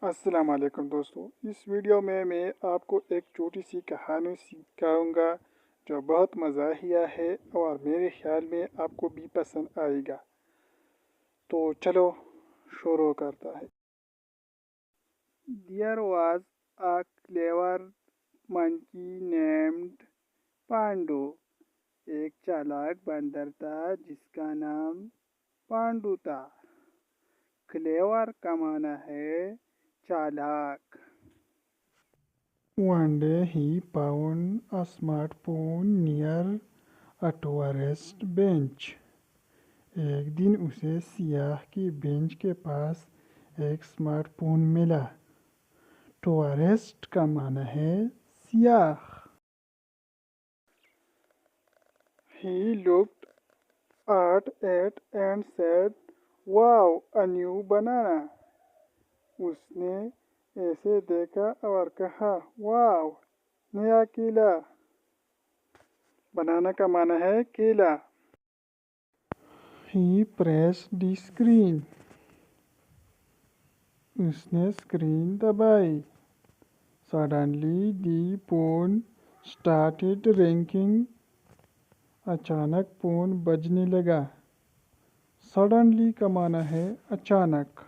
السلام علیکم دوستو، اس ویڈیو میں آپ کو ایک چھوٹی سی کہانی سکھاؤں گا جو بہت مزاحیہ ہے اور میرے خیال میں آپ کو بھی پسند آئے گا۔ تو چلو شروع کرتا ہے۔ There was a clever monkey named Pandu. ایک چالاک بندر تھا جس کا نام پانڈو تھا۔ کلیور کا معنی ہے چالاک۔ One day he found a smartphone near a tourist bench. ایک دن اسے سیاح کی بینچ کے پاس ایک اسمارٹ فون ملا۔ ٹورسٹ کا معنی ہے سیاح۔ He looked at it and said, "Wow, a new banana." اس نے ایسے دیکھا اور کہا، واو، نیا کیلا۔ بنانا کا معنی ہے کیلا۔ He pressed the screen. اس نے اسکرین دبائی۔ Suddenly the phone started ringing. اچانک فون بجنے لگا۔ Suddenly کا معنی ہے اچانک۔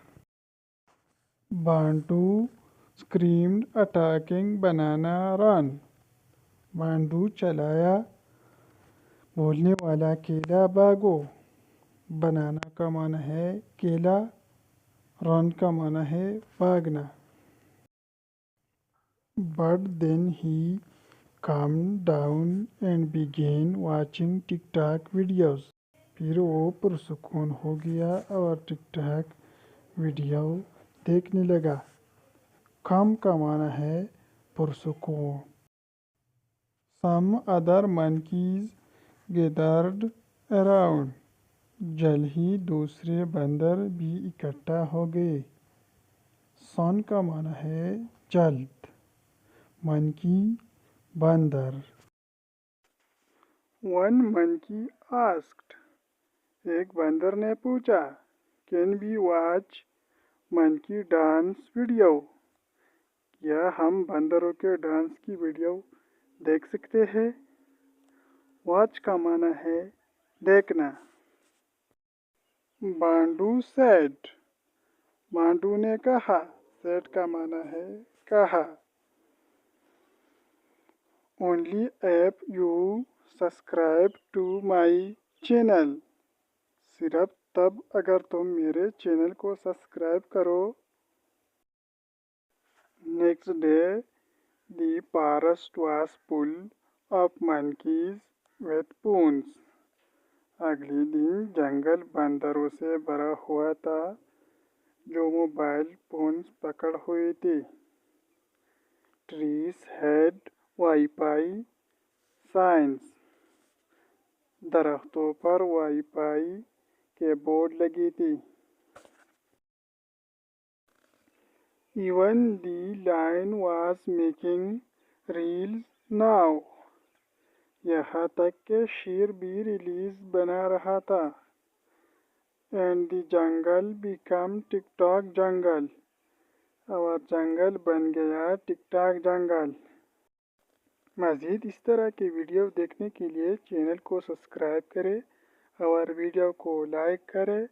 بانٹو screamed, attacking banana run. بانٹو چلایا بولنے والا کیلا بھاگو۔ بنانا کا معنی ہے کیلا، رن کا معنی ہے بھاگنا۔ But then he calmed down and began watching TikTok videos. پھر وہ پرسکون ہو گیا اور ٹک ٹاک ویڈیو دیکھنے لگا۔ calm کا معنی ہے پرسکون۔ Some other monkeys gathered around. جلد ہی دوسرے بندر بھی اکٹھا ہو گئے۔ Soon کا معنی ہے جلد۔ Monkey بندر۔ One monkey asked. ایک بندر نے پوچھا، Can we watch monkey dance video? کیا ہم بندروں کے ڈانس کی ویڈیو دیکھ سکتے ہیں؟ واچ کا معنی ہے دیکھنا۔ بانڈو said. بانڈو نے کہا۔ said کا معنی ہے کہا۔ Only if you subscribe to my channel. صرف تب اگر تم میرے چینل کو سبسکرائب کرو۔ Next day, the forest was full of monkeys with phones. اگلے دن جنگل بندروں سے بھرا ہوا تھا جو موبائل فونز پکڑ ہوئے تھے۔ Trees had Wi-Fi signs. درختوں پر وائی فائی کے بورڈ لگے تھے۔ Even the lion was making reels now. یہاں تک کہ شیر بھی ریلیز بنا رہا تھا۔ And the jungle became TikTok jungle. اور جنگل بن گیا ٹک ٹاک جنگل۔ مزید اس طرح کے ویڈیو دیکھنے کے لیے چینل کو سبسکرائب کریں اور ویڈیو کو لائک کریں